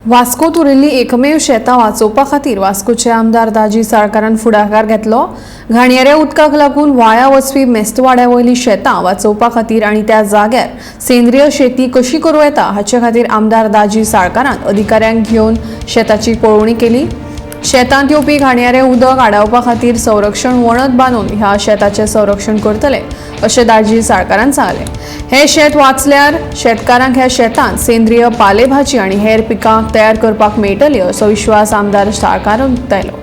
वास्कोत उरिल्ली एकमेव शेतां वाचोवपा खातीर वास्कोचे आमदार दाजी साळकारान फुडाकार घेतलो। घाणयेऱ्या उदकाक लागून व्हाळा वचपी मेस्तवाड्या वयली शेतां वाचोवपा खातीर आनी त्या जाग्यार सेंद्रीय शेती कशी करूं येता हाचे खातीर आमदार दाजी साळकारान अधिकाऱ्यांक घेवन शेताची पळोवणी केली। शेतांत येवपी घाणयेरें उदक आडावपा खातीर संरक्षण वणत बांदून ह्या शेताचें संरक्षण करतले अशें दाजी साळकारान सांगलें। हे शेत वाचल्यार शेतकारांक ह्या शेतांत सेंद्रीय पालेभाजी आनी हेर पिकां तयार करपाक मेळटली असो विश्वास आमदार साळकारान उक्तायलो।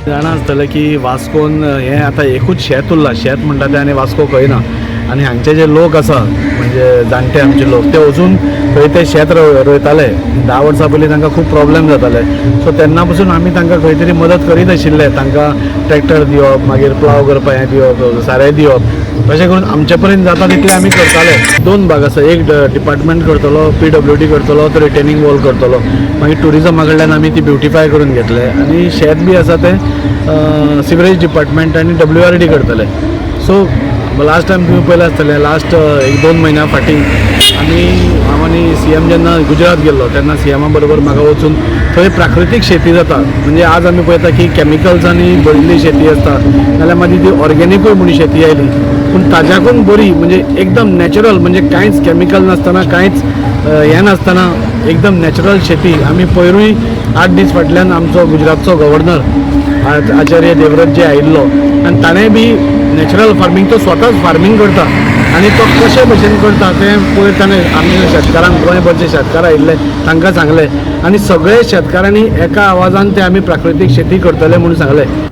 जाणा आसतलें की वास्कोन हें आतां एकूच शेत उरलां, शेत म्हणटा तें आनी वास्को खंय ना। आनी हांगचे जे लोक आसा म्हणजे जाणटे आमचे लोक ते अजून खंय ते शेत रोयताले। 10 वर्सां पयलीं तांकां खूब प्रॉब्लेम जाताले, सो तेन्ना पासून आमी तांकां खंय तरी मदत करीत आशिल्ले। तांकां ट्रॅक्टर दिवप, मागीर प्लाव करपाक हें दिवप, सारें दिवप, तशें करून आमचे पर्यंत जाता तितलें आमी करताले। 2 भाग आसा, एक डिपार्टमेंट करतलो, PWD करतलो, तो रिटेनिंग वॉल करतलो, मागीर टुरिजमा कडल्यान आमी ती ब्युटिफाय करून घेतले आनी शेत बी आसा तें सिवरेज डिपार्टमेंट आनी WRD करतले। सो लास्ट टायम तुम्ही पळयलें आसतलें, लास्ट 1-2 म्हयन्या फाटीं हांव आनी CM जेन्ना गुजरात गेल्लो तेन्ना CM बरोबर म्हाका वचून थंय प्राकृतीक शेती जाता। म्हणजे आज आमी पळयता की कॅमिकल्सांनी भरिल्ली शेती आसता, नाल्यार मागीर ती ऑर्गेनिकूय म्हणून शेती आयली, पूण ताज्याकून बरी म्हणजे एकदम नॅचरल, म्हणजे कांयच कॅमिकल नासतना, कांयच हें नासतना एकदम नॅचरल शेती। आमी पयरूय 8 दीस फाटल्यान आमचो गुजरातचो गव्हर्नर आचार्य देवव्रतजी आयिल्लो आनी ताणें बी नॅचरल फार्मींग, तो स्वताच फार्मींग करता आनी तो कशे भशेन करता तें पळय ताणें आमी शेतकारांक गोंयभरचे शेतकार आयिल्ले तांकां सांगलें आनी सगळे शेतकारांनी एका आवाजान ते आमी प्राकृतीक शेती करतले म्हणून सांगलें।